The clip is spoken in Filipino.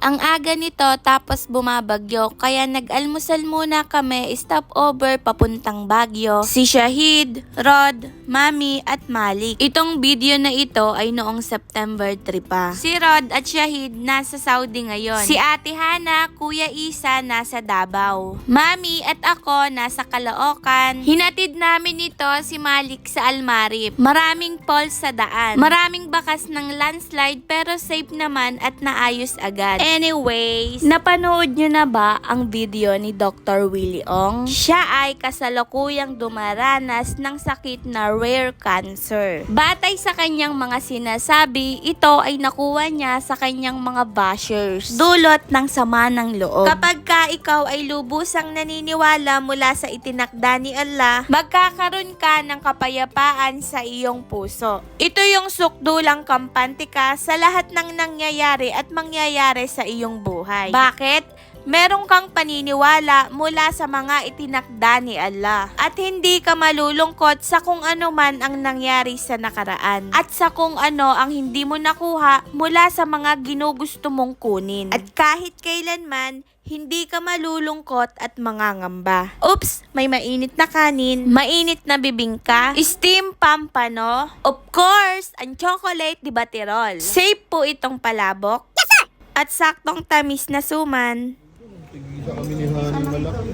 Ang aga nito tapos bumabagyo kaya nag-almusal muna kami stopover papuntang Baguio. Si Shahid, Rod, Mami at Malik. Itong video na ito ay noong September 3 pa. Si Rod at Shahid nasa Saudi ngayon. Si Ate Hana, Kuya Isa nasa Davao. Mami at ako nasa Caloocan. Hinatid namin ito si Malik sa Almarip. Maraming falls sa daan. Maraming bakas ng landslide pero safe naman at naayos agad. Anyways, napanood nyo na ba ang video ni Dr. Willie Ong? Siya ay kasalukuyang dumaranas ng sakit na rare cancer. Batay sa kanyang mga sinasabi, ito ay nakuha niya sa kanyang mga bashers. Dulot ng sama ng loob. Kapag ka ikaw ay lubusang naniniwala mula sa itinakda ni Allah, magkakaroon ka ng kapayapaan sa iyong puso. Ito yung sukdulang kampante ka sa lahat ng nangyayari at mangyayari sa iyong buhay. Bakit? Meron kang paniniwala mula sa mga itinakda ni Allah at hindi ka malulungkot sa kung ano man ang nangyari sa nakaraan at sa kung ano ang hindi mo nakuha mula sa mga ginugusto mong kunin. At kahit kailanman, hindi ka malulungkot at mangangamba. Oops, may mainit na kanin, mainit na bibingka, steam pampano, of course, ang chocolate di batirol. Safe po itong palabok. Yes, sir! At saktong tamis na suman. Tigisa kami ni Hani malaki.